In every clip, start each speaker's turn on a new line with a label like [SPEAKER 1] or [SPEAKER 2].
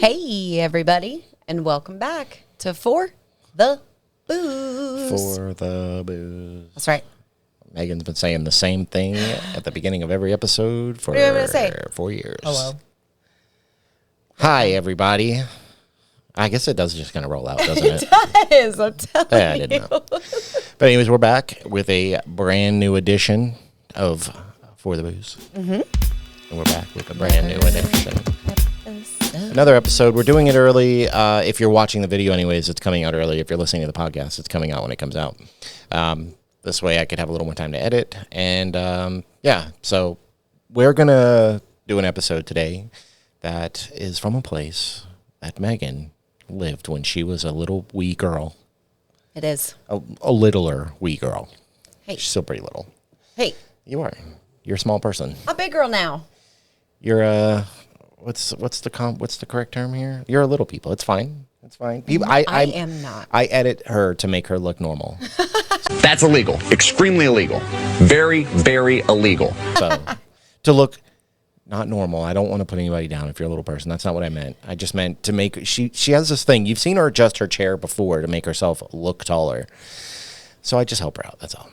[SPEAKER 1] Hey, everybody, and welcome back to For the Booze.
[SPEAKER 2] For the Booze.
[SPEAKER 1] That's right.
[SPEAKER 2] Megan's been saying the same thing at the beginning of every episode for
[SPEAKER 1] What are you going to say?
[SPEAKER 2] 4 years.
[SPEAKER 1] Hello.
[SPEAKER 2] Hi, everybody. I guess it does just kind of roll out, doesn't it?
[SPEAKER 1] It does. I'm telling you.
[SPEAKER 2] I didn't know. But anyways, we're back with a brand new edition of For the Booze. Mm-hmm. And we're back with a brand new edition. Another episode. We're doing it early. If you're watching the video anyways, it's coming out early. If you're listening to the podcast, it's coming out when it comes out. This way I could have a little more time to edit. And yeah, so we're going to do an episode today that is from a place that Megan lived when she was a little wee girl.
[SPEAKER 1] It is.
[SPEAKER 2] A littler wee girl.
[SPEAKER 1] Hey.
[SPEAKER 2] She's still pretty little.
[SPEAKER 1] Hey.
[SPEAKER 2] You are. You're a small person.
[SPEAKER 1] A big girl now.
[SPEAKER 2] You're a... What's the correct term here? You're a little people. It's fine. It's fine. People,
[SPEAKER 1] I am not.
[SPEAKER 2] I edit her to make her look normal.
[SPEAKER 3] That's illegal. Extremely illegal. Very, very illegal.
[SPEAKER 2] So, to look not normal. I don't want to put anybody down if you're a little person. That's not what I meant. I just meant to make... She has this thing. You've seen her adjust her chair before to make herself look taller. So I just help her out. That's all.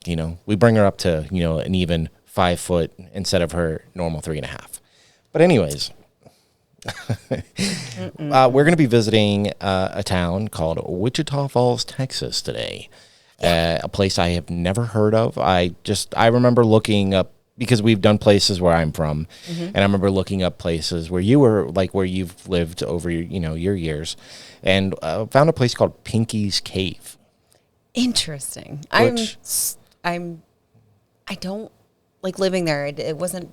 [SPEAKER 2] You know, we bring her up to, you know, an even 5 foot instead of her normal 3.5. But anyways... we're going to be visiting a town called Wichita Falls, Texas today. A place I have never heard of. I remember looking up, because we've done places where I'm from, and I remember looking up places where you were, like where you've lived over your years, and found a place called Pinky's Cave.
[SPEAKER 1] Interesting. I don't like living there. It wasn't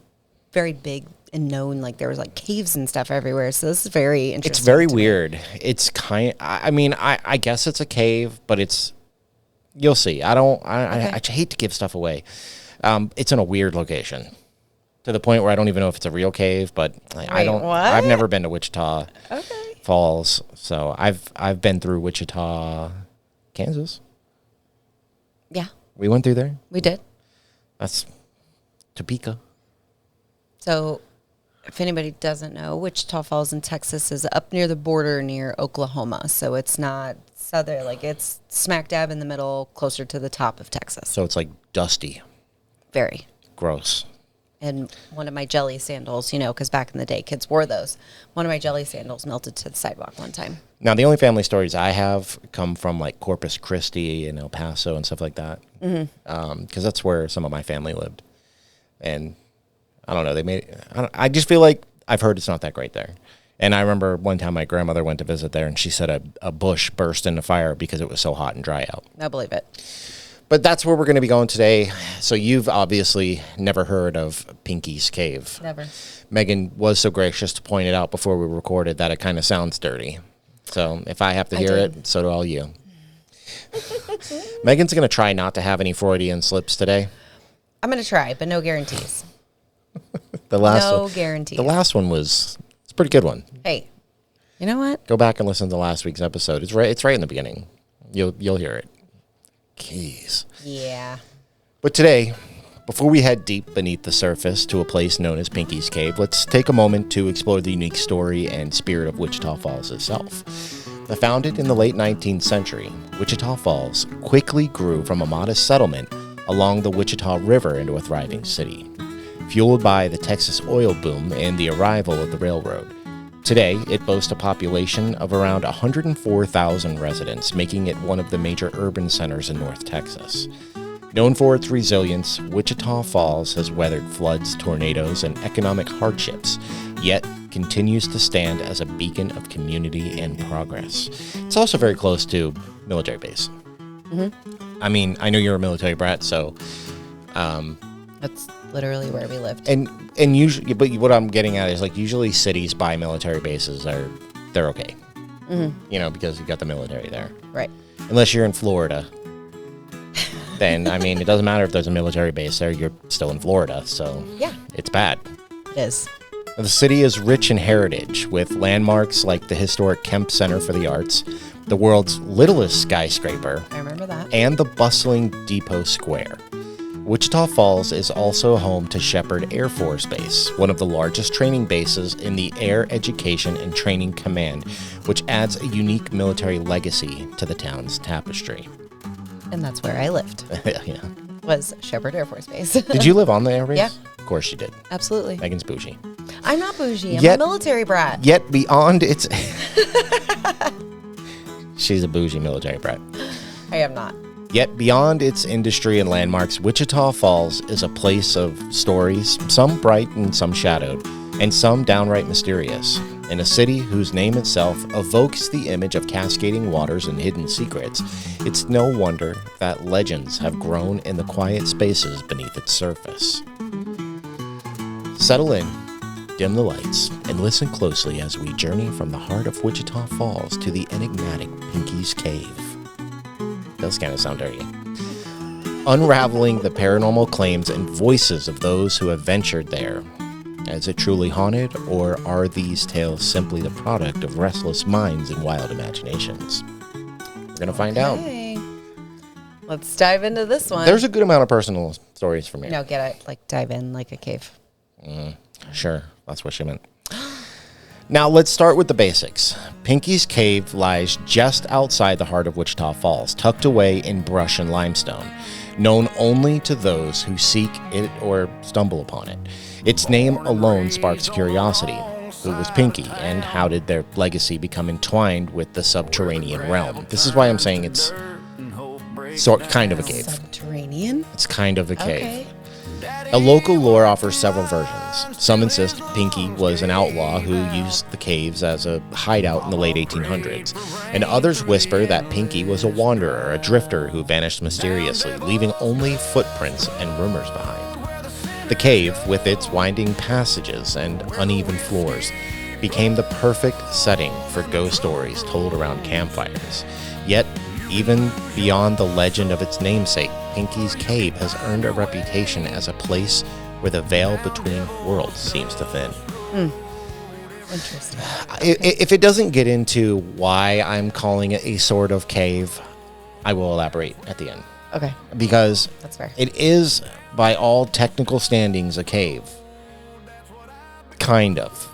[SPEAKER 1] very big and known, like there was like caves and stuff everywhere, so this is very interesting.
[SPEAKER 2] It's very weird. It's I guess it's a cave, but it's, you'll see. I hate to give stuff away. It's in a weird location to the point where I don't even know if it's a real cave, but I've never been to Wichita Falls, so I've been through Wichita, Kansas.
[SPEAKER 1] Yeah,
[SPEAKER 2] we went through there.
[SPEAKER 1] We did.
[SPEAKER 2] That's Topeka.
[SPEAKER 1] So if anybody doesn't know, Wichita Falls in Texas is up near the border near Oklahoma. So it's not southern, like it's smack dab in the middle, closer to the top of Texas.
[SPEAKER 2] So it's like dusty.
[SPEAKER 1] Very.
[SPEAKER 2] Gross.
[SPEAKER 1] And one of my jelly sandals, because back in the day, kids wore those. One of my jelly sandals melted to the sidewalk one time.
[SPEAKER 2] Now, the only family stories I have come from like Corpus Christi and El Paso and stuff like that. Because that's where some of my family lived. And... I don't know. I just feel like I've heard it's not that great there. And I remember one time my grandmother went to visit there, and she said a bush burst into fire because it was so hot and dry out.
[SPEAKER 1] I believe it.
[SPEAKER 2] But that's where we're going to be going today. So you've obviously never heard of Pinky's Cave.
[SPEAKER 1] Never.
[SPEAKER 2] Megan was so gracious to point it out before we recorded that it kind of sounds dirty. So if I have to hear it, so do all you. Megan's going to try not to have any Freudian slips today.
[SPEAKER 1] I'm going to try, but no guarantees.
[SPEAKER 2] No
[SPEAKER 1] guarantee.
[SPEAKER 2] The last one it's a pretty good one.
[SPEAKER 1] Hey, you know what?
[SPEAKER 2] Go back and listen to last week's episode. It's right in the beginning. You'll hear it. Keys.
[SPEAKER 1] Yeah.
[SPEAKER 2] But today, before we head deep beneath the surface to a place known as Pinky's Cave, let's take a moment to explore the unique story and spirit of Wichita Falls itself. Founded in the late 19th century, Wichita Falls quickly grew from a modest settlement along the Wichita River into a thriving city, fueled by the Texas oil boom and the arrival of the railroad. Today, it boasts a population of around 104,000 residents, making it one of the major urban centers in North Texas. Known for its resilience, Wichita Falls has weathered floods, tornadoes, and economic hardships, yet continues to stand as a beacon of community and progress. It's also very close to military base. Mm-hmm. I mean, I know you're a military brat, so...
[SPEAKER 1] That's literally where we lived.
[SPEAKER 2] And usually, but what I'm getting at is like usually cities by military bases they're okay. Mm-hmm. Because you got the military there.
[SPEAKER 1] Right.
[SPEAKER 2] Unless you're in Florida. Then, I mean, it doesn't matter if there's a military base there, you're still in Florida, so
[SPEAKER 1] yeah,
[SPEAKER 2] it's bad.
[SPEAKER 1] It is.
[SPEAKER 2] The city is rich in heritage, with landmarks like the historic Kemp Center for the Arts, the world's littlest skyscraper.
[SPEAKER 1] I remember that.
[SPEAKER 2] And the bustling Depot Square. Wichita Falls is also home to Sheppard Air Force Base, one of the largest training bases in the Air Education and Training Command, which adds a unique military legacy to the town's tapestry.
[SPEAKER 1] And that's where I lived,
[SPEAKER 2] Yeah.
[SPEAKER 1] was Sheppard Air Force Base.
[SPEAKER 2] Did you live on the air base?
[SPEAKER 1] Yeah.
[SPEAKER 2] Of course you did.
[SPEAKER 1] Absolutely.
[SPEAKER 2] Megan's bougie.
[SPEAKER 1] I'm not bougie. I'm
[SPEAKER 2] Yet-
[SPEAKER 1] a military brat.
[SPEAKER 2] Yet beyond its... She's a bougie military brat.
[SPEAKER 1] I am not.
[SPEAKER 2] Yet beyond its industry and landmarks, Wichita Falls is a place of stories, some bright and some shadowed, and some downright mysterious. In a city whose name itself evokes the image of cascading waters and hidden secrets, it's no wonder that legends have grown in the quiet spaces beneath its surface. Settle in, dim the lights, and listen closely as we journey from the heart of Wichita Falls to the enigmatic Pinky's Cave. Does kind of sound dirty. Unraveling the paranormal claims and voices of those who have ventured there. Is it truly haunted, or are these tales simply the product of restless minds and wild imaginations? We're going to find out.
[SPEAKER 1] Okay. Let's dive into this one.
[SPEAKER 2] There's a good amount of personal stories from here.
[SPEAKER 1] No, get it. Like, dive in like a cave.
[SPEAKER 2] Sure, that's what she meant. Now, let's start with the basics. Pinky's Cave lies just outside the heart of Wichita Falls, tucked away in brush and limestone, known only to those who seek it or stumble upon it. Its name alone sparks curiosity. Who was Pinky, and how did their legacy become entwined with the subterranean realm? This is why I'm saying it's kind of a cave.
[SPEAKER 1] Subterranean?
[SPEAKER 2] It's kind of a cave.
[SPEAKER 1] Okay.
[SPEAKER 2] A local lore offers several versions. Some insist Pinky was an outlaw who used the caves as a hideout in the late 1800s, and others whisper that Pinky was a wanderer, a drifter who vanished mysteriously, leaving only footprints and rumors behind. The cave, with its winding passages and uneven floors, became the perfect setting for ghost stories told around campfires. Yet, even beyond the legend of its namesake, Pinky's Cave has earned a reputation as a place where the veil between worlds seems to thin.
[SPEAKER 1] Interesting.
[SPEAKER 2] If it doesn't get into why I'm calling it a sort of cave, I will elaborate at the end.
[SPEAKER 1] Okay.
[SPEAKER 2] Because
[SPEAKER 1] That's fair.
[SPEAKER 2] it is, by all technical standings, a cave. Kind of.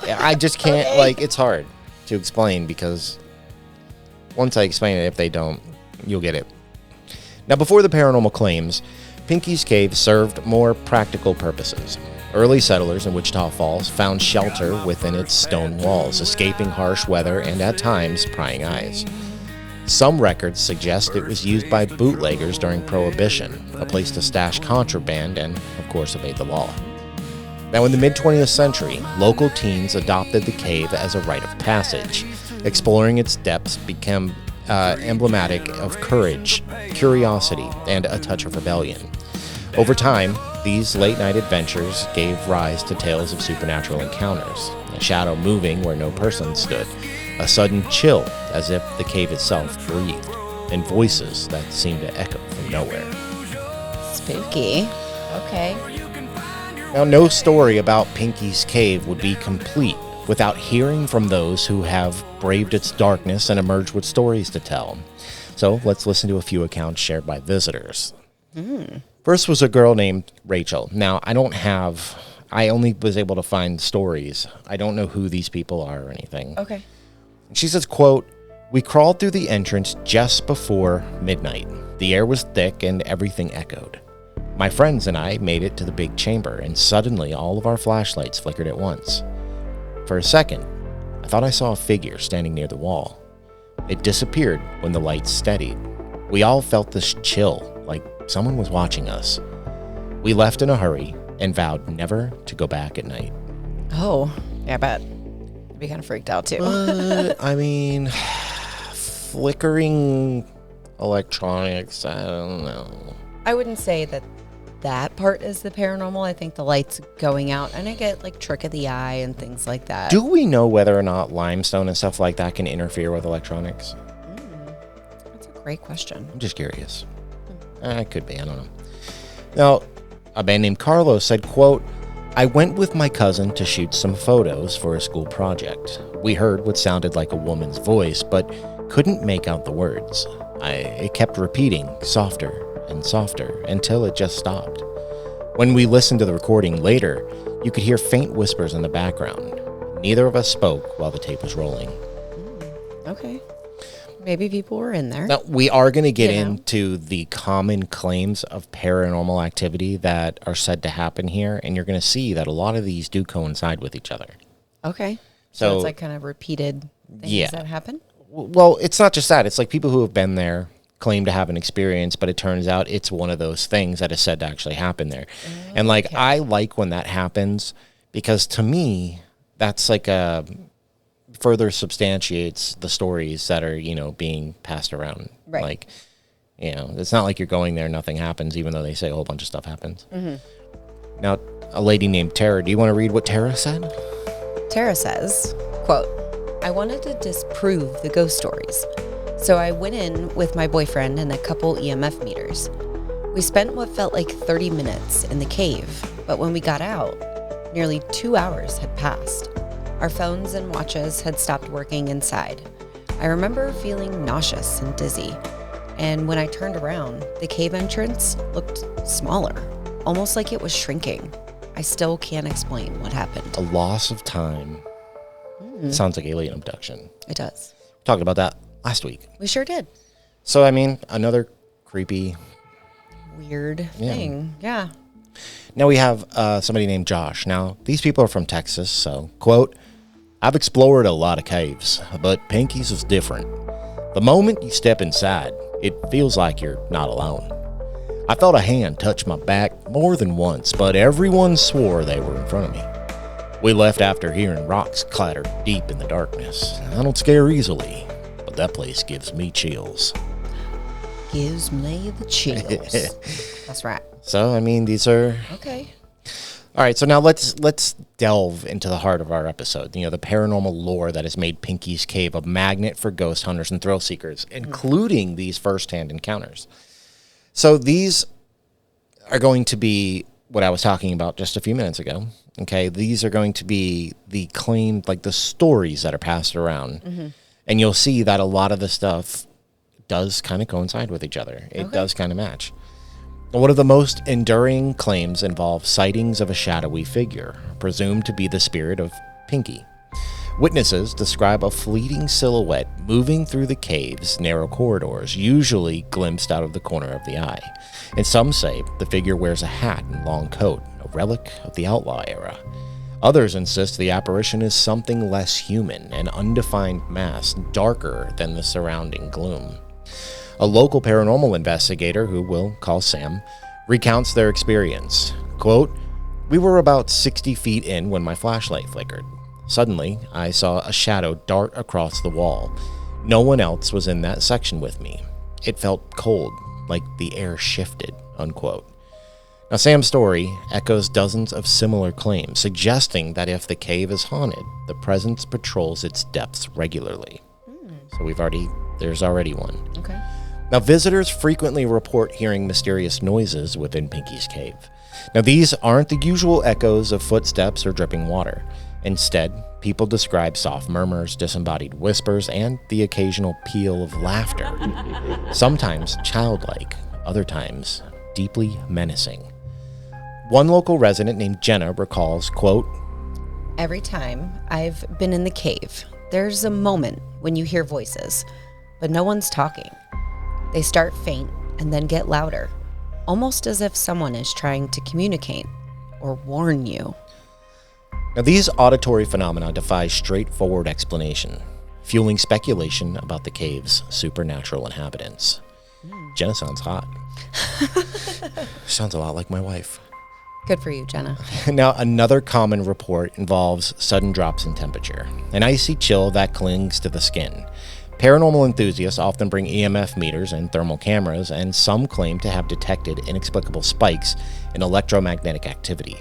[SPEAKER 2] I just can't,
[SPEAKER 1] Okay.
[SPEAKER 2] it's hard to explain because once I explain it, if they don't, you'll get it. Now, before the paranormal claims, Pinky's Cave served more practical purposes. Early settlers in Wichita Falls found shelter within its stone walls, escaping harsh weather and, at times, prying eyes. Some records suggest it was used by bootleggers during Prohibition, a place to stash contraband and, of course, evade the law. Now, in the mid-20th century, local teens adopted the cave as a rite of passage. Exploring its depths became emblematic of courage, curiosity, and a touch of rebellion. Over time, these late-night adventures gave rise to tales of supernatural encounters, a shadow moving where no person stood, a sudden chill as if the cave itself breathed, and voices that seemed to echo from nowhere.
[SPEAKER 1] Spooky. Okay.
[SPEAKER 2] Now, no story about Pinky's Cave would be complete without hearing from those who have braved its darkness and emerged with stories to tell. So let's listen to a few accounts shared by visitors. First was a girl named Rachel. Now, I only was able to find stories. I don't know who these people are or anything.
[SPEAKER 1] Okay.
[SPEAKER 2] She says, quote, "We crawled through the entrance just before midnight. The air was thick and everything echoed. My friends and I made it to the big chamber, and suddenly all of our flashlights flickered at once. For a second, I thought I saw a figure standing near the wall. It disappeared when the lights steadied. We all felt this chill, like someone was watching us. We left in a hurry and vowed never to go back at night."
[SPEAKER 1] Oh, yeah, I bet. I'd be kind of freaked out too.
[SPEAKER 2] Flickering electronics, I don't know.
[SPEAKER 1] I wouldn't say that part is the paranormal. I think the lights going out, and I get like trick of the eye and things like that.
[SPEAKER 2] Do we know whether or not limestone and stuff like that can interfere with electronics?
[SPEAKER 1] That's a great question.
[SPEAKER 2] I'm just curious. It could be, I don't know. Now, a man named Carlos said, quote, "I went with my cousin to shoot some photos for a school project. We heard what sounded like a woman's voice, but couldn't make out the words. It kept repeating, softer, and softer until it just stopped. When we listened to the recording later, you could hear faint whispers in the background. Neither of us spoke while the tape was rolling.
[SPEAKER 1] Okay. Maybe people were in there.
[SPEAKER 2] Now, we are going to get into the common claims of paranormal activity that are said to happen here, and you're going to see that a lot of these do coincide with each other.
[SPEAKER 1] Okay. So it's like kind of repeated things that happen?
[SPEAKER 2] Well, it's not just that. It's like people who have been there claim to have an experience, but it turns out it's one of those things that is said to actually happen there. And like, I like when that happens because to me, that's like further substantiates the stories that are, being passed around.
[SPEAKER 1] Right.
[SPEAKER 2] Like, it's not like you're going there, nothing happens, even though they say a whole bunch of stuff happens. Mm-hmm. Now, a lady named Tara, do you want to read what Tara said?
[SPEAKER 1] Tara says, quote, I wanted to disprove the ghost stories. So I went in with my boyfriend and a couple EMF meters. We spent what felt like 30 minutes in the cave, but when we got out, nearly 2 hours had passed. Our phones and watches had stopped working inside. I remember feeling nauseous and dizzy, and when I turned around, the cave entrance looked smaller, almost like it was shrinking. I still can't explain what happened.
[SPEAKER 2] A loss of time. Sounds like alien abduction.
[SPEAKER 1] It does.
[SPEAKER 2] We talked about that last week.
[SPEAKER 1] We sure did.
[SPEAKER 2] So, I mean, another creepy...
[SPEAKER 1] weird thing. Yeah.
[SPEAKER 2] Now we have somebody named Josh. Now, these people are from Texas, so, quote, I've explored a lot of caves, but Pinky's is different. The moment you step inside, it feels like you're not alone. I felt a hand touch my back more than once, but everyone swore they were in front of me. We left after hearing rocks clatter deep in the darkness. I don't scare easily, but that place gives me chills.
[SPEAKER 1] Gives me the chills. That's right.
[SPEAKER 2] So, I mean, these are...
[SPEAKER 1] Okay.
[SPEAKER 2] All right, so now let's delve into the heart of our episode. The paranormal lore that has made Pinky's Cave a magnet for ghost hunters and thrill seekers, including these first-hand encounters. So these are going to be what I was talking about just a few minutes ago. Okay, these are going to be the claimed, like the stories that are passed around. Mm-hmm. And you'll see that a lot of the stuff does kind of coincide with each other. It does kind of match. One of the most enduring claims involves sightings of a shadowy figure, presumed to be the spirit of Pinky. Witnesses describe a fleeting silhouette moving through the cave's narrow corridors, usually glimpsed out of the corner of the eye. And some say the figure wears a hat and long coat, a relic of the outlaw era. Others insist the apparition is something less human, an undefined mass, darker than the surrounding gloom. A local paranormal investigator, who we'll call Sam, recounts their experience. Quote, we were about 60 feet in when my flashlight flickered. Suddenly, I saw a shadow dart across the wall. No one else was in that section with me. It felt cold, like the air shifted, unquote. Now, Sam's story echoes dozens of similar claims, suggesting that if the cave is haunted, the presence patrols its depths regularly. So there's already one.
[SPEAKER 1] Okay.
[SPEAKER 2] Now, visitors frequently report hearing mysterious noises within Pinky's Cave. Now, these aren't the usual echoes of footsteps or dripping water. Instead, people describe soft murmurs, disembodied whispers, and the occasional peal of laughter. Sometimes childlike, other times deeply menacing. One local resident named Jenna recalls, quote,
[SPEAKER 1] every time I've been in the cave, there's a moment when you hear voices, but no one's talking. They start faint and then get louder, almost as if someone is trying to communicate or warn you.
[SPEAKER 2] Now, these auditory phenomena defy straightforward explanation, fueling speculation about the cave's supernatural inhabitants. Jenna sounds hot. Sounds a lot like my wife.
[SPEAKER 1] Good for you, Jenna.
[SPEAKER 2] Now, another common report involves sudden drops in temperature, an icy chill that clings to the skin. Paranormal enthusiasts often bring EMF meters and thermal cameras, and some claim to have detected inexplicable spikes in electromagnetic activity.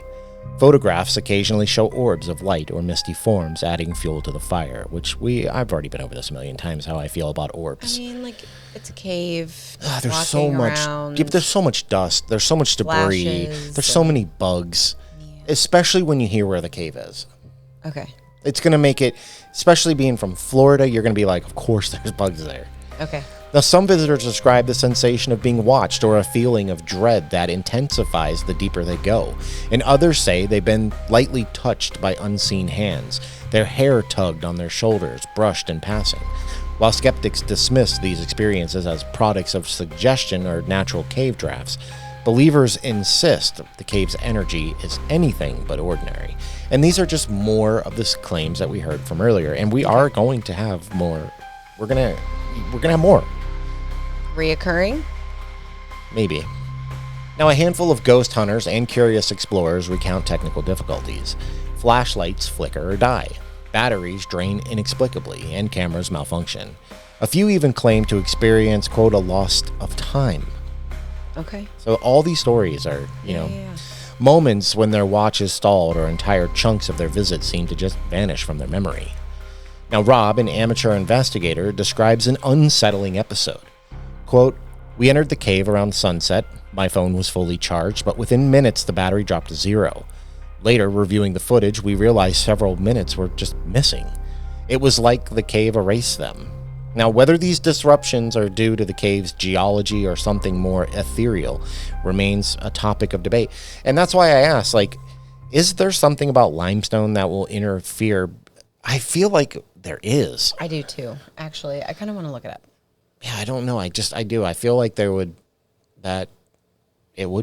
[SPEAKER 2] Photographs occasionally show orbs of light or misty forms adding fuel to the fire, which I've already been over this a million times, how I feel about orbs.
[SPEAKER 1] I mean, like, it's a cave.
[SPEAKER 2] There's so much. Yeah, but there's so much dust. There's so much debris. There's so many bugs, especially when you hear where the cave is.
[SPEAKER 1] Okay.
[SPEAKER 2] It's going to make it, especially being from Florida, you're going to be like, of course there's bugs there.
[SPEAKER 1] Okay.
[SPEAKER 2] Now, some visitors describe the sensation of being watched or a feeling of dread that intensifies the deeper they go. And others say they've been lightly touched by unseen hands, their hair tugged on their shoulders, brushed in passing. While skeptics dismiss these experiences as products of suggestion or natural cave drafts, believers insist the cave's energy is anything but ordinary. And these are just more of the claims that we heard from earlier. And we are going to have more. We're gonna have more.
[SPEAKER 1] Reoccurring?
[SPEAKER 2] Maybe. Now, a handful of ghost hunters and curious explorers recount technical difficulties. Flashlights flicker or die. Batteries drain inexplicably, and cameras malfunction. A few even claim to experience, quote, a loss of time.
[SPEAKER 1] Okay.
[SPEAKER 2] So all these stories are, moments when their watch is stalled or entire chunks of their visit seem to just vanish from their memory. Now, Rob, an amateur investigator, describes an unsettling episode. Quote, "We entered the cave around sunset. My phone was fully charged, but within minutes the battery dropped to zero. Later, reviewing the footage, we realized several minutes were just missing. It was like the cave erased them." Now, whether these disruptions are due to the cave's geology or something more ethereal remains a topic of debate. And that's why I asked, is there something about limestone that will interfere? I feel like there is.
[SPEAKER 1] I do too, actually. I kind of want to look it up.
[SPEAKER 2] Yeah, I don't know. I do. I feel like it would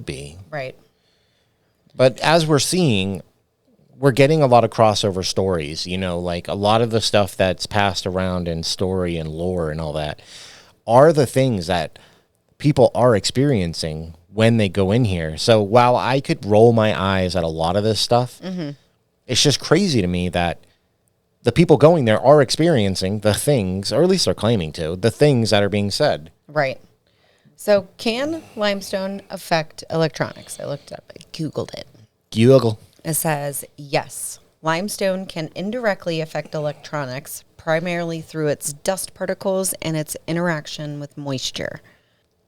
[SPEAKER 2] be.
[SPEAKER 1] Right.
[SPEAKER 2] But as we're seeing, we're getting a lot of crossover stories, like a lot of the stuff that's passed around in story and lore and all that are the things that people are experiencing when they go in here. So while I could roll my eyes at a lot of this stuff, it's just crazy to me that the people going there are experiencing the things, or at least they're claiming to, the things that are being said.
[SPEAKER 1] Right. So can limestone affect electronics? I looked it up. I Googled it.
[SPEAKER 2] Google.
[SPEAKER 1] It says, yes, limestone can indirectly affect electronics, primarily through its dust particles and its interaction with moisture.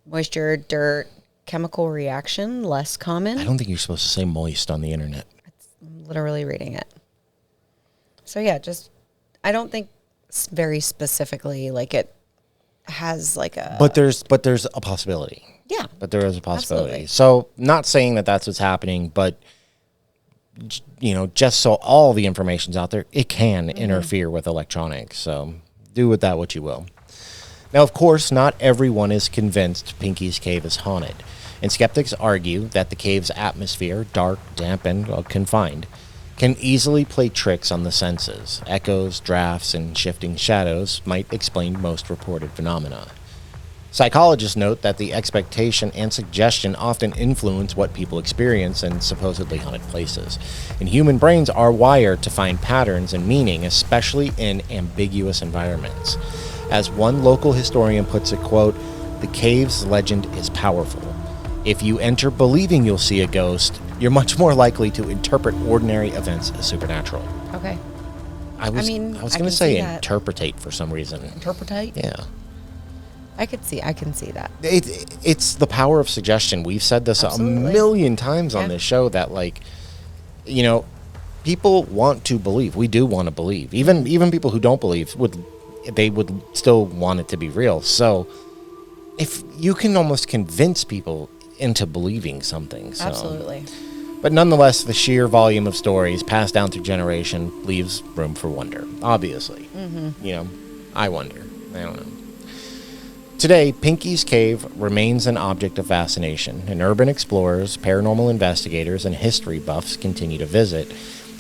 [SPEAKER 1] Moisture, dirt, chemical reaction, less common.
[SPEAKER 2] I don't think you're supposed to say moist on the internet.
[SPEAKER 1] I'm literally reading it. So yeah, I don't think very specifically it has a...
[SPEAKER 2] But there's a possibility.
[SPEAKER 1] Yeah.
[SPEAKER 2] But there is a possibility.
[SPEAKER 1] Absolutely.
[SPEAKER 2] So not saying that that's what's happening, but just so all the information's out there, it can interfere with electronics. So do with that what you will. Now, of course, not everyone is convinced Pinky's Cave is haunted, and skeptics argue that the cave's atmosphere, dark, damp, and confined, can easily play tricks on the senses. Echoes, drafts, and shifting shadows might explain most reported phenomena. Psychologists note that the expectation and suggestion often influence what people experience in supposedly haunted places, and human brains are wired to find patterns and meaning, especially in ambiguous environments. As one local historian puts it, quote, "The cave's legend is powerful. If you enter believing you'll see a ghost, you're much more likely to interpret ordinary events as supernatural."
[SPEAKER 1] Okay.
[SPEAKER 2] I was going to say interpretate for some reason.
[SPEAKER 1] Interpretate?
[SPEAKER 2] Yeah.
[SPEAKER 1] I can see that.
[SPEAKER 2] It's the power of suggestion. We've said this
[SPEAKER 1] Absolutely.
[SPEAKER 2] a million times on this show that, people want to believe. We do want to believe. Even people who don't believe would still want it to be real. So if you can almost convince people into believing something. So.
[SPEAKER 1] Absolutely.
[SPEAKER 2] But nonetheless, the sheer volume of stories passed down through generation leaves room for wonder, obviously. I wonder. I don't know. Today, Pinky's Cave remains an object of fascination, and urban explorers, paranormal investigators, and history buffs continue to visit,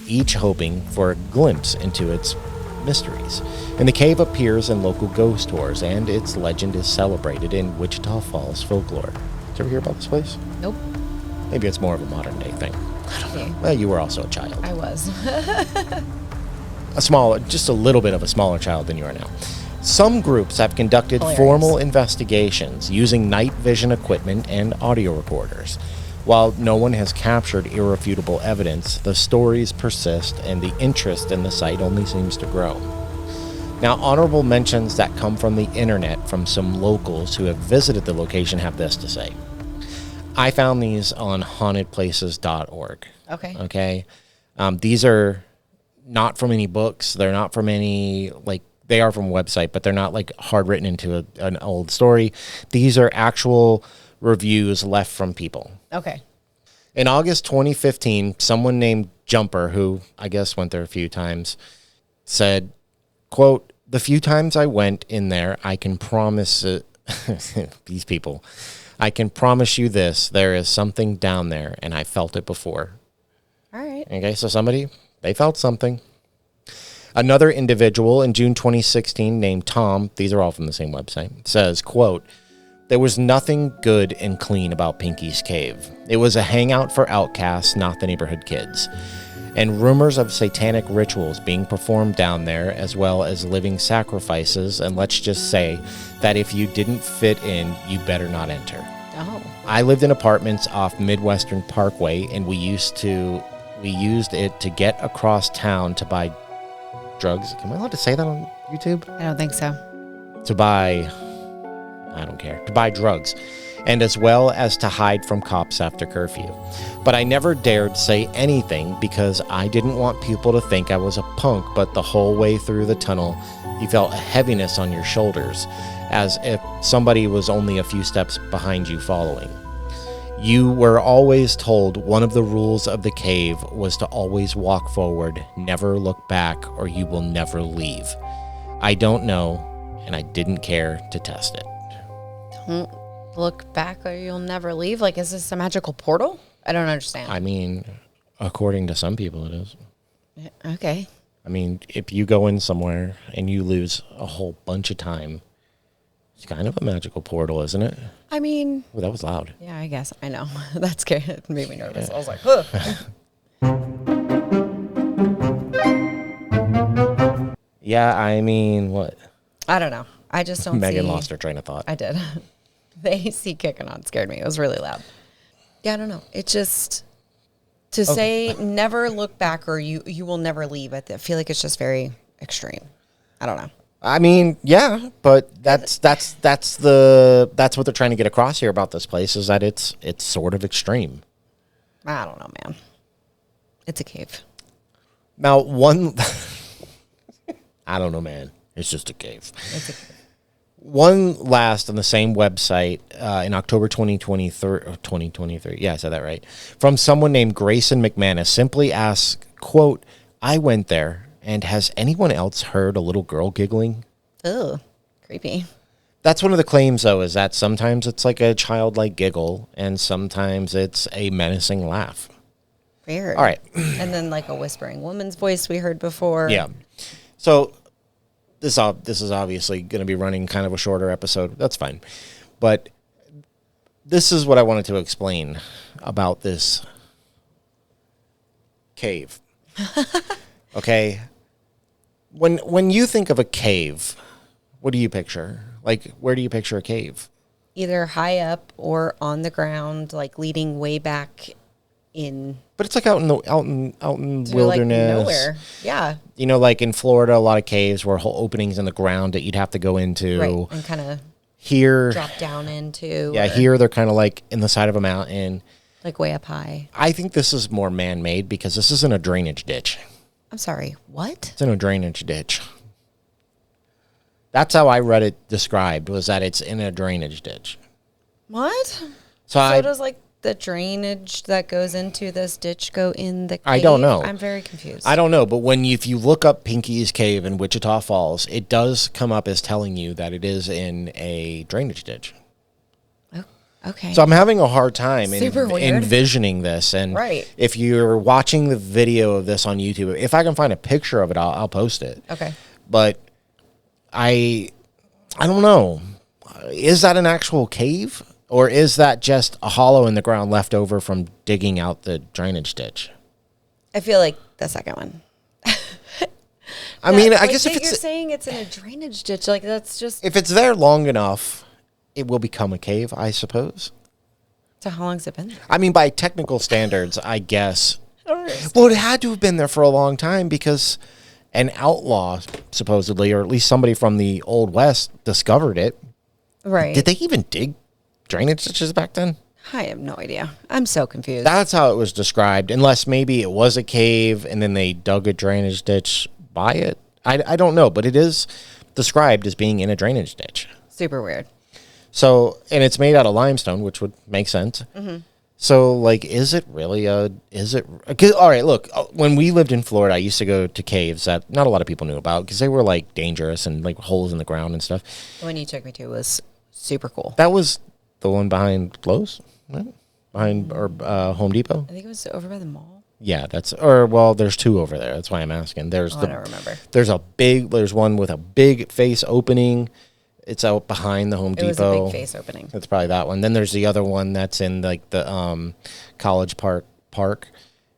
[SPEAKER 2] each hoping for a glimpse into its mysteries. And the cave appears in local ghost tours, and its legend is celebrated in Wichita Falls Folklore. Did you ever hear about this place?
[SPEAKER 1] Nope.
[SPEAKER 2] Maybe it's more of a modern day thing. I don't know. Well, you were also a child.
[SPEAKER 1] I was.
[SPEAKER 2] Just a little bit of a smaller child than you are now. Some groups have conducted
[SPEAKER 1] Hilarious.
[SPEAKER 2] formal investigations using night vision equipment and audio recorders. While no one has captured irrefutable evidence, the stories persist and the interest in the site only seems to grow. Now, honorable mentions that come from the internet from some locals who have visited the location have this to say. I found these on hauntedplaces.org.
[SPEAKER 1] Okay.
[SPEAKER 2] These are not from any books. They're not from any they are from a website, but they're not like hard written into an old story. These are actual reviews left from people.
[SPEAKER 1] Okay.
[SPEAKER 2] In August 2015, someone named Jumper, who I guess went there a few times, said, quote, "The few times I went in there, I can promise these people, I can promise you this, there is something down there, and I felt it before."
[SPEAKER 1] All right.
[SPEAKER 2] Okay, so they felt something. Another individual in June 2016 named Tom, these are all from the same website, says, quote, "There was nothing good and clean about Pinky's Cave. It was a hangout for outcasts, not the neighborhood kids. And rumors of satanic rituals being performed down there, as well as living sacrifices, and let's just say that if you didn't fit in, you better not enter."
[SPEAKER 1] Oh.
[SPEAKER 2] I lived in apartments off Midwestern Parkway, and we used it to get across town to buy drugs. Am I allowed to say that on YouTube?
[SPEAKER 1] I don't think so.
[SPEAKER 2] To buy drugs, and as well as to hide from cops after curfew. But I never dared say anything because I didn't want people to think I was a punk, but the whole way through the tunnel, you felt a heaviness on your shoulders, as if somebody was only a few steps behind you following. You were always told one of the rules of the cave was to always walk forward, never look back, or you will never leave. I don't know, and I didn't care to test it.
[SPEAKER 1] Don't look back or you'll never leave? Like, is this a magical portal? I don't understand.
[SPEAKER 2] I mean, according to some people, it is.
[SPEAKER 1] Okay.
[SPEAKER 2] I mean, if you go in somewhere and you lose a whole bunch of time, it's kind of a magical portal, isn't it?
[SPEAKER 1] I mean...
[SPEAKER 2] Oh, that was loud.
[SPEAKER 1] Yeah, I guess. I know. That scared it made me nervous. Yeah. I was like, huh.
[SPEAKER 2] Yeah, I mean, what?
[SPEAKER 1] I don't know. I just don't
[SPEAKER 2] Megan lost her train of thought.
[SPEAKER 1] I did. The AC kicking on scared me. It was really loud. Yeah, I don't know. It just... To say never look back or you will never leave, I feel like it's just very extreme. I don't know.
[SPEAKER 2] I mean, yeah, but that's what they're trying to get across here about this place, is that it's sort of extreme.
[SPEAKER 1] I don't know, man. It's a cave.
[SPEAKER 2] Now, I don't know, man. It's just a cave.
[SPEAKER 1] It's a cave.
[SPEAKER 2] One last on the same website in October 2023. Yeah, I said that right. From someone named Grayson McManus, simply asks, quote, "I went there. And has anyone else heard a little girl giggling?"
[SPEAKER 1] Ugh, creepy.
[SPEAKER 2] That's one of the claims, though, is that sometimes it's like a childlike giggle, and sometimes it's a menacing laugh.
[SPEAKER 1] Weird.
[SPEAKER 2] All right.
[SPEAKER 1] And then like a whispering woman's voice we heard before.
[SPEAKER 2] Yeah. So this is obviously going to be running kind of a shorter episode. That's fine. But this is what I wanted to explain about this cave. Okay. When you think of a cave, what do you picture? Like, where do you picture a cave?
[SPEAKER 1] Either high up or on the ground, like leading way back in.
[SPEAKER 2] But it's like out in wilderness.
[SPEAKER 1] Like nowhere. Yeah.
[SPEAKER 2] You know, like in Florida, a lot of caves were whole openings in the ground that you'd have to go into.
[SPEAKER 1] Right. And kind of
[SPEAKER 2] here
[SPEAKER 1] drop down into.
[SPEAKER 2] Yeah, here they're kind of like in the side of a mountain.
[SPEAKER 1] Like way up high.
[SPEAKER 2] I think this is more man-made because this isn't a drainage ditch.
[SPEAKER 1] I'm sorry, what?
[SPEAKER 2] It's in a drainage ditch. That's how I read it described, was that it's in a drainage ditch.
[SPEAKER 1] What?
[SPEAKER 2] So
[SPEAKER 1] does like the drainage that goes into this ditch go in the cave?
[SPEAKER 2] I don't know.
[SPEAKER 1] I'm very confused.
[SPEAKER 2] I don't know, but if you look up Pinky's Cave in Wichita Falls, it does come up as telling you that it is in a drainage ditch.
[SPEAKER 1] Okay.
[SPEAKER 2] So I'm having a hard time
[SPEAKER 1] envisioning
[SPEAKER 2] this. And
[SPEAKER 1] right.
[SPEAKER 2] If you're watching the video of this on YouTube, if I can find a picture of it, I'll post it.
[SPEAKER 1] Okay.
[SPEAKER 2] But I don't know. Is that an actual cave? Or is that just a hollow in the ground left over from digging out the drainage ditch?
[SPEAKER 1] I feel like the second one.
[SPEAKER 2] I mean, I guess if
[SPEAKER 1] you're saying it's in a drainage ditch, like that's just...
[SPEAKER 2] If it's there long enough... It will become a cave, I suppose.
[SPEAKER 1] So how long's it been there?
[SPEAKER 2] I mean, by technical standards, I guess.
[SPEAKER 1] I don't understand.
[SPEAKER 2] Well, it had to have been there for a long time because an outlaw, supposedly, or at least somebody from the Old West, discovered it.
[SPEAKER 1] Right.
[SPEAKER 2] Did they even dig drainage ditches back then?
[SPEAKER 1] I have no idea. I'm so confused.
[SPEAKER 2] That's how it was described, unless maybe it was a cave and then they dug a drainage ditch by it. I don't know, but it is described as being in a drainage ditch.
[SPEAKER 1] Super weird.
[SPEAKER 2] So, and it's made out of limestone, which would make sense.
[SPEAKER 1] Mm-hmm.
[SPEAKER 2] So, like, is it really all right, look, when we lived in Florida, I used to go to caves that not a lot of people knew about because they were, like, dangerous and, like, holes in the ground and stuff.
[SPEAKER 1] The one you took me to was super cool.
[SPEAKER 2] That was the one behind Lowe's, right? Behind Home Depot.
[SPEAKER 1] I think it was over by the mall.
[SPEAKER 2] Yeah, there's two over there. That's why I'm asking.
[SPEAKER 1] I don't remember.
[SPEAKER 2] There's one with a big face opening. It's out behind the Home Depot. It was a
[SPEAKER 1] big face opening.
[SPEAKER 2] That's probably that one. Then there's the other one that's in like the College Park.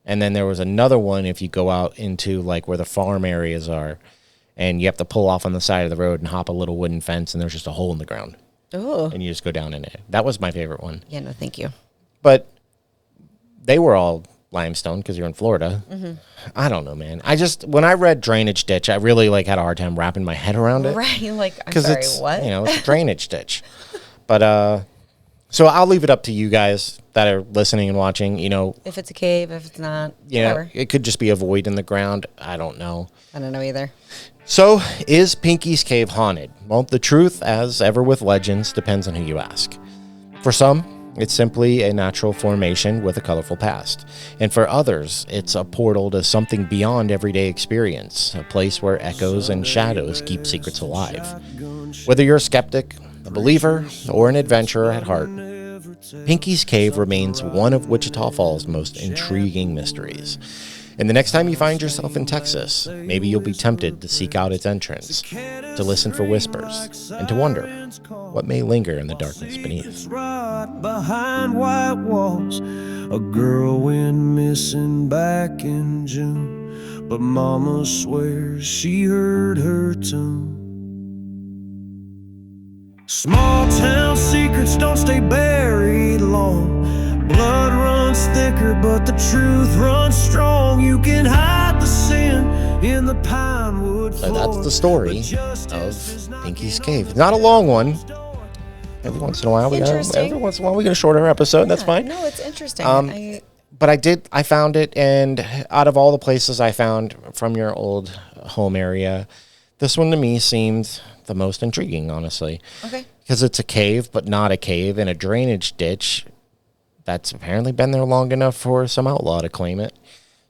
[SPEAKER 2] And then there was another one if you go out into like where the farm areas are and you have to pull off on the side of the road and hop a little wooden fence and there's just a hole in the ground.
[SPEAKER 1] Oh.
[SPEAKER 2] And you just go down in it. That was my favorite one.
[SPEAKER 1] Yeah, no, thank you.
[SPEAKER 2] But they were all limestone because you're in Florida.
[SPEAKER 1] Mm-hmm.
[SPEAKER 2] I don't know, man. When I read drainage ditch, I really like had a hard time wrapping my head around it.
[SPEAKER 1] Right, like I'm sorry, what?
[SPEAKER 2] It's a drainage ditch. But so I'll leave it up to you guys that are listening and watching.
[SPEAKER 1] If it's a cave, if it's not,
[SPEAKER 2] whatever. It could just be a void in the ground. I don't know.
[SPEAKER 1] I don't know either.
[SPEAKER 2] So, is Pinky's Cave haunted? Well, the truth, as ever with legends, depends on who you ask. For some, it's simply a natural formation with a colorful past. And for others, it's a portal to something beyond everyday experience, a place where echoes and shadows keep secrets alive. Whether you're a skeptic, a believer, or an adventurer at heart, Pinky's Cave remains one of Wichita Falls' most intriguing mysteries. And the next time you find yourself in Texas, maybe you'll be tempted to seek out its entrance, to listen for whispers, and to wonder what may linger in the darkness beneath.
[SPEAKER 4] Right behind white walls, a girl went missing back in June, but Mama swears she heard her tune. Small town secrets don't stay buried long. Blood runs thicker, but the truth runs strong. You can hide the sin in the pine wood floor.
[SPEAKER 2] So that's the story of Pinky's Cave. Not a long one. Every once in a while we get a shorter episode. That's fine.
[SPEAKER 1] No, it's interesting.
[SPEAKER 2] But I found it, and out of all the places I found from your old home area, this one to me seemed the most intriguing, honestly.
[SPEAKER 1] Okay.
[SPEAKER 2] Because it's a cave, but not a cave, and a drainage ditch that's apparently been there long enough for some outlaw to claim it.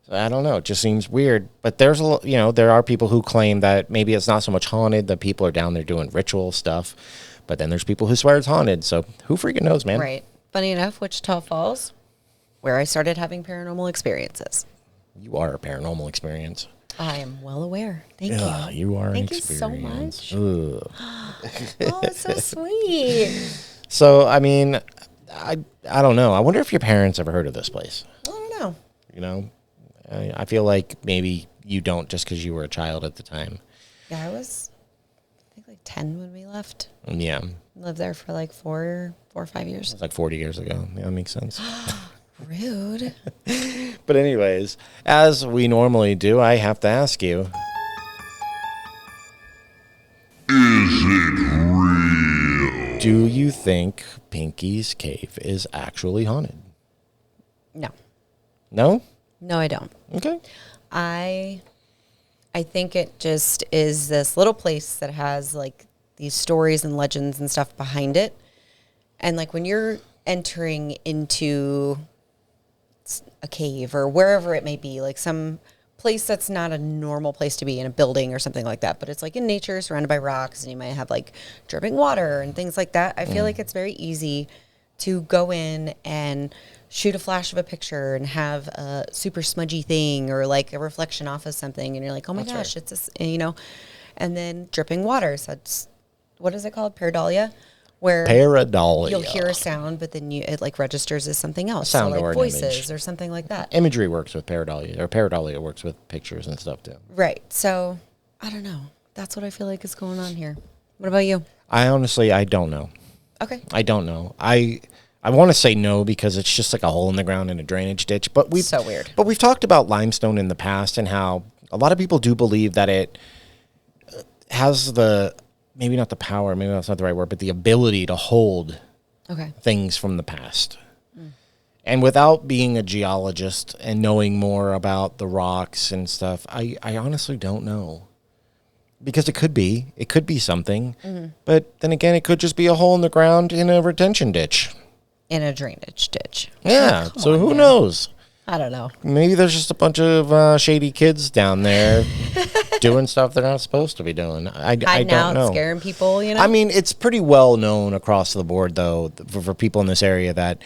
[SPEAKER 2] So I don't know. It just seems weird. But there are people who claim that maybe it's not so much haunted, that people are down there doing ritual stuff. But then there's people who swear it's haunted. So who freaking knows, man?
[SPEAKER 1] Right. Funny enough, Wichita Falls, where I started having paranormal experiences.
[SPEAKER 2] You are a paranormal experience.
[SPEAKER 1] I am well aware. Thank you.
[SPEAKER 2] You are an
[SPEAKER 1] Thank
[SPEAKER 2] experience.
[SPEAKER 1] you so much. Oh, it's so sweet.
[SPEAKER 2] So, I mean, I don't know. I wonder if your parents ever heard of this place.
[SPEAKER 1] I don't know.
[SPEAKER 2] I feel like maybe you don't just because you were a child at the time.
[SPEAKER 1] Yeah, I was, I think, like 10 when we left.
[SPEAKER 2] Yeah.
[SPEAKER 1] Lived there for like 4 or 5 years.
[SPEAKER 2] It's like 40 years ago. Yeah, that makes sense.
[SPEAKER 1] Rude.
[SPEAKER 2] But anyways, as we normally do, I have to ask you. Is it real? Do you think Pinky's Cave is actually haunted?
[SPEAKER 1] No.
[SPEAKER 2] No?
[SPEAKER 1] No, I don't.
[SPEAKER 2] Okay.
[SPEAKER 1] I think it just is this little place that has like these stories and legends and stuff behind it. And like when you're entering into a cave or wherever it may be, like some place that's not a normal place to be in a building or something like that, but it's like in nature surrounded by rocks and you might have like dripping water and things like that. I feel like it's very easy to go in and shoot a flash of a picture and have a super smudgy thing or like a reflection off of something and you're like, oh my gosh, it's this, and then dripping water. So it's, what is it called? Pareidolia? Where you'll hear a sound, but then it like registers as something else.
[SPEAKER 2] Sound
[SPEAKER 1] so like
[SPEAKER 2] or
[SPEAKER 1] voices
[SPEAKER 2] image.
[SPEAKER 1] Or something like that.
[SPEAKER 2] Imagery works with pareidolia, or pareidolia works with pictures and stuff too.
[SPEAKER 1] Right. So I don't know. That's what I feel like is going on here. What about you?
[SPEAKER 2] I don't know.
[SPEAKER 1] Okay.
[SPEAKER 2] I don't know. I want to say no because it's just like a hole in the ground in a drainage ditch. But
[SPEAKER 1] so weird.
[SPEAKER 2] But we've talked about limestone in the past and how a lot of people do believe that it has the, maybe not the power, maybe that's not the right word, but the ability to hold things from the past. And without being a geologist and knowing more about the rocks and stuff, I honestly don't know. because it could be something. But then again, it could just be a hole in the ground in a retention ditch.
[SPEAKER 1] In a drainage ditch.
[SPEAKER 2] Yeah.
[SPEAKER 1] Oh,
[SPEAKER 2] So who
[SPEAKER 1] man.
[SPEAKER 2] knows?
[SPEAKER 1] I don't know.
[SPEAKER 2] Maybe there's just a bunch of shady kids down there doing stuff they're not supposed to be doing. I
[SPEAKER 1] Hiding
[SPEAKER 2] don't
[SPEAKER 1] out,
[SPEAKER 2] know.
[SPEAKER 1] scaring people, you know?
[SPEAKER 2] I mean, it's pretty well known across the board, though, for people in this area that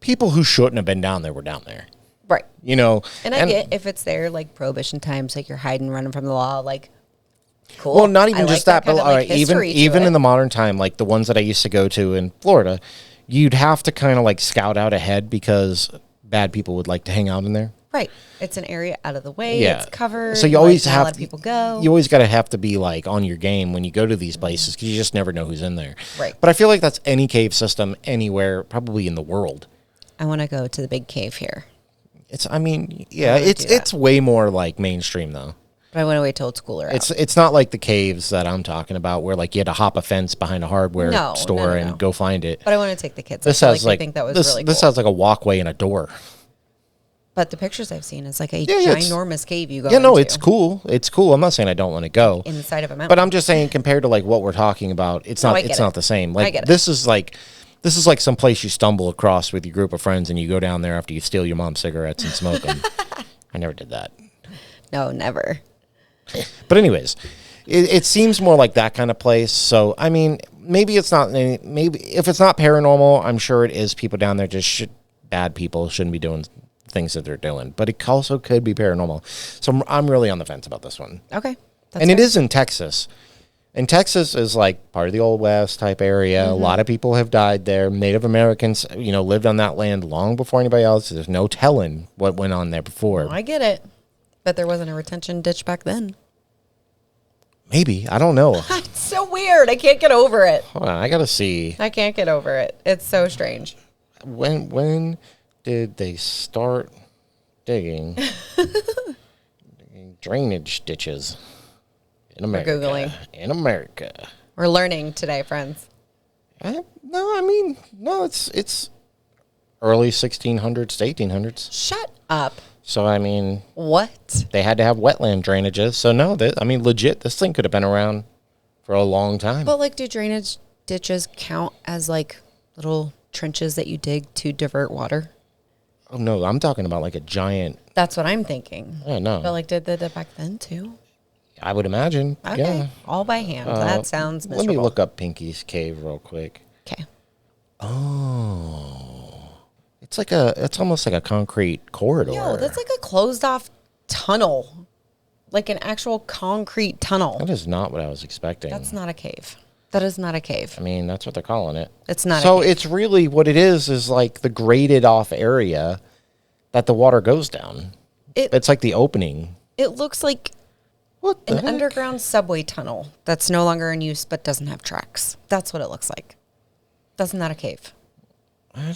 [SPEAKER 2] people who shouldn't have been down there were down there.
[SPEAKER 1] right.
[SPEAKER 2] You know,
[SPEAKER 1] And I get if it's there, like prohibition times, like you're hiding, running from the law, like, cool.
[SPEAKER 2] well, not even
[SPEAKER 1] I
[SPEAKER 2] just
[SPEAKER 1] like
[SPEAKER 2] that, but
[SPEAKER 1] kind of, like,
[SPEAKER 2] even
[SPEAKER 1] history to
[SPEAKER 2] even
[SPEAKER 1] it.
[SPEAKER 2] in the modern time, like the ones that I used to go to in Florida, you'd have to kind of like scout out ahead because bad people would like to hang out in there.
[SPEAKER 1] Right. It's an area out of the way.
[SPEAKER 2] Yeah,
[SPEAKER 1] It's covered.
[SPEAKER 2] So you always
[SPEAKER 1] not
[SPEAKER 2] have
[SPEAKER 1] let people go.
[SPEAKER 2] You always got to have to be like on your game when you go to these places because you just never know who's in there.
[SPEAKER 1] Right.
[SPEAKER 2] But I feel like that's any cave system anywhere, probably in the world.
[SPEAKER 1] I want to go to the big cave here.
[SPEAKER 2] I mean, yeah,
[SPEAKER 1] wanna do that.
[SPEAKER 2] it's way more like mainstream though.
[SPEAKER 1] But I want to wait till it's cooler out.
[SPEAKER 2] It's not like the caves that I'm talking about where like you had to hop a fence behind a hardware
[SPEAKER 1] No,
[SPEAKER 2] store
[SPEAKER 1] no.
[SPEAKER 2] and go find it.
[SPEAKER 1] But I want to take the kids.
[SPEAKER 2] This
[SPEAKER 1] I feel
[SPEAKER 2] has
[SPEAKER 1] like
[SPEAKER 2] like
[SPEAKER 1] I think that was
[SPEAKER 2] this,
[SPEAKER 1] really
[SPEAKER 2] this
[SPEAKER 1] cool.
[SPEAKER 2] has like a walkway and a door.
[SPEAKER 1] But the pictures I've seen is like a
[SPEAKER 2] Yeah, it's-
[SPEAKER 1] ginormous cave you go
[SPEAKER 2] Yeah, no,
[SPEAKER 1] into
[SPEAKER 2] it's cool. It's cool. I'm not saying I don't want to go.
[SPEAKER 1] in the side of a mountain.
[SPEAKER 2] But I'm just saying compared to like what we're talking about, it's not
[SPEAKER 1] I get
[SPEAKER 2] it's
[SPEAKER 1] it.
[SPEAKER 2] not the same.
[SPEAKER 1] I
[SPEAKER 2] Like
[SPEAKER 1] get it.
[SPEAKER 2] this is like some place you stumble across with your group of friends and you go down there after you steal your mom's cigarettes and smoke them. I never did that.
[SPEAKER 1] No, never.
[SPEAKER 2] But anyways, it seems more like that kind of place. So I mean, maybe it's not. Maybe if it's not paranormal, I'm sure it is. People down there just bad people shouldn't be doing things that they're doing. But it also could be paranormal. So I'm really on the fence about this one.
[SPEAKER 1] Okay.
[SPEAKER 2] And it is in Texas. And Texas is like part of the Old West type area. A lot of people have died there. Native Americans, lived on that land long before anybody else. There's no telling what went on there before.
[SPEAKER 1] I get it. But there wasn't a retention ditch back then.
[SPEAKER 2] Maybe. I don't know.
[SPEAKER 1] It's so weird. I can't get over it.
[SPEAKER 2] Hold on. I got to see.
[SPEAKER 1] I can't get over it. It's so strange.
[SPEAKER 2] When did they start digging drainage ditches in America?
[SPEAKER 1] Googling.
[SPEAKER 2] In America.
[SPEAKER 1] We're learning today, friends.
[SPEAKER 2] No, it's early 1600s to 1800s.
[SPEAKER 1] Shut up.
[SPEAKER 2] So, I mean,
[SPEAKER 1] What?
[SPEAKER 2] they had to have wetland drainages. So, no, legit, this thing could have been around for a long time.
[SPEAKER 1] But like, do drainage ditches count as like little trenches that you dig to divert water?
[SPEAKER 2] Oh, no, I'm talking about like a giant.
[SPEAKER 1] That's what I'm thinking.
[SPEAKER 2] Yeah, no.
[SPEAKER 1] But like, did they do that back then too?
[SPEAKER 2] I would imagine.
[SPEAKER 1] Okay.
[SPEAKER 2] Yeah.
[SPEAKER 1] All by hand. That sounds
[SPEAKER 2] Let
[SPEAKER 1] miserable.
[SPEAKER 2] me look up Pinky's Cave real quick.
[SPEAKER 1] Okay.
[SPEAKER 2] Oh. It's almost like a concrete corridor.
[SPEAKER 1] Yo, that's like a closed off tunnel. Like an actual concrete tunnel.
[SPEAKER 2] That is not what I was expecting.
[SPEAKER 1] That's not a cave. That is not a cave.
[SPEAKER 2] I mean, that's what they're calling it.
[SPEAKER 1] It's not
[SPEAKER 2] So
[SPEAKER 1] a cave.
[SPEAKER 2] it's really what it is like the graded off area that the water goes down. It's like the opening.
[SPEAKER 1] It looks like
[SPEAKER 2] What the
[SPEAKER 1] an
[SPEAKER 2] heck?
[SPEAKER 1] underground subway tunnel that's no longer in use but doesn't have tracks. That's what it looks like. That's not a cave.
[SPEAKER 2] I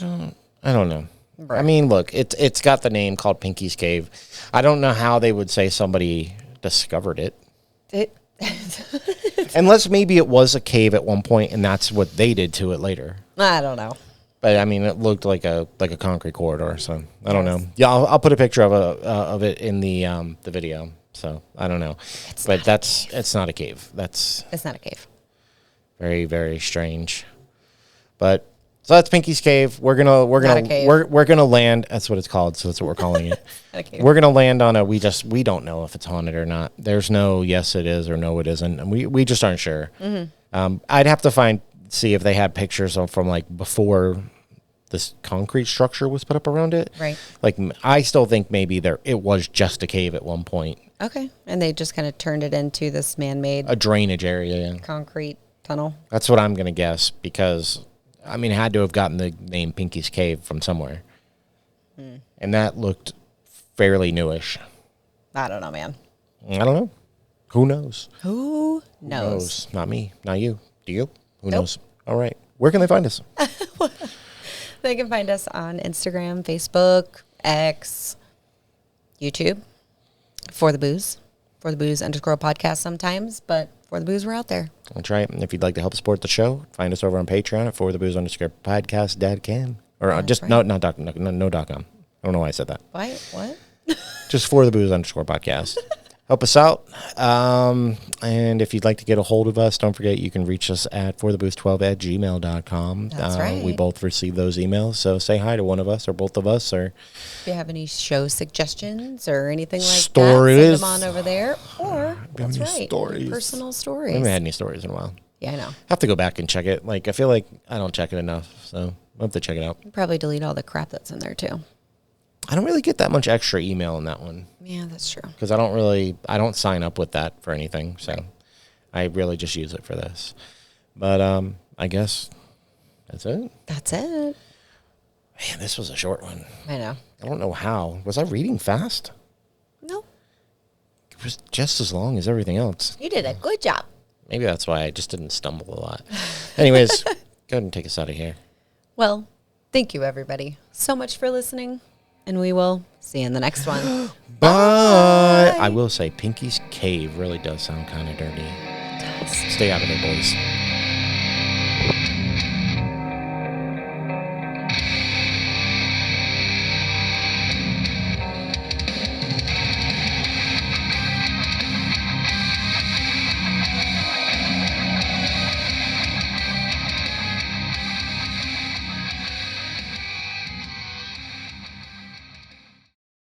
[SPEAKER 2] don't know.
[SPEAKER 1] Right.
[SPEAKER 2] I mean, look, it's got the name called Pinky's Cave. I don't know how they would say somebody discovered it.
[SPEAKER 1] It
[SPEAKER 2] Unless maybe it was a cave at one point and that's what they did to it later.
[SPEAKER 1] I don't know.
[SPEAKER 2] But I mean, it looked like a concrete corridor, so I don't know. Yeah, I'll put a picture of it in the video. So I don't know, it's not a cave.
[SPEAKER 1] It's not a cave.
[SPEAKER 2] Very, very strange. But so that's Pinky's Cave. We're
[SPEAKER 1] Not a
[SPEAKER 2] gonna
[SPEAKER 1] cave.
[SPEAKER 2] we're gonna land. That's what it's called. So that's what we're calling it.
[SPEAKER 1] Not a cave.
[SPEAKER 2] We're gonna land on we don't know if it's haunted or not. There's no yes it is or no it isn't, and we just aren't sure.
[SPEAKER 1] Mm-hmm.
[SPEAKER 2] I'd have to see if they had pictures from like before this concrete structure was put up around it.
[SPEAKER 1] Right.
[SPEAKER 2] Like I still think maybe it was just a cave at one point,
[SPEAKER 1] Okay. And they just kind of turned it into this man-made
[SPEAKER 2] a drainage area. Yeah.
[SPEAKER 1] concrete tunnel.
[SPEAKER 2] That's what I'm gonna guess because I mean it had to have gotten the name Pinky's Cave from somewhere, and that looked fairly newish.
[SPEAKER 1] I don't know, man.
[SPEAKER 2] I don't know. Who knows?
[SPEAKER 1] Who knows?
[SPEAKER 2] Not me. Not you. Do you? Who
[SPEAKER 1] Nope.
[SPEAKER 2] knows? All right. Where can they find us?
[SPEAKER 1] They can find us on Instagram, Facebook, X, YouTube, For the Booze _podcast sometimes, but For the Booze, we're out there.
[SPEAKER 2] That's right. And if you'd like to help support the show, find us over on Patreon at forthebooze_podcast. Dad can. Or just,
[SPEAKER 1] right.
[SPEAKER 2] no .com. I don't know why I said that.
[SPEAKER 1] What?
[SPEAKER 2] Just forthebooze_podcast. help us out. And if you'd like to get a hold of us, don't forget you can reach us at forthebooth12@gmail.com.
[SPEAKER 1] That's right.
[SPEAKER 2] We both receive those emails, so say hi to one of us or both of us. Or
[SPEAKER 1] if you have any show suggestions or anything like
[SPEAKER 2] stories,
[SPEAKER 1] that, send them on over there. Or, that's right,
[SPEAKER 2] stories.
[SPEAKER 1] personal stories.
[SPEAKER 2] We haven't had any stories in a while.
[SPEAKER 1] Yeah, I know.
[SPEAKER 2] I have to go back and check it. Like, I feel like I don't check it enough, so I'll have to check it out.
[SPEAKER 1] Probably delete all the crap that's in there, too.
[SPEAKER 2] I don't really get that much extra email in that one.
[SPEAKER 1] Yeah, that's true.
[SPEAKER 2] Because I don't sign up with that for anything, so I really just use it for this. But I guess that's it.
[SPEAKER 1] That's it.
[SPEAKER 2] Man, this was a short one.
[SPEAKER 1] I know.
[SPEAKER 2] I don't know how. Was I reading fast?
[SPEAKER 1] No.
[SPEAKER 2] It was just as long as everything else.
[SPEAKER 1] You did a good job.
[SPEAKER 2] Maybe that's why I just didn't stumble a lot. Anyways, go ahead and take us out of here.
[SPEAKER 1] Well, thank you, everybody, so much for listening, and we will see you in the next one.
[SPEAKER 2] Bye. I will say, Pinky's Cave really does sound kind of dirty. Stay out of there, boys.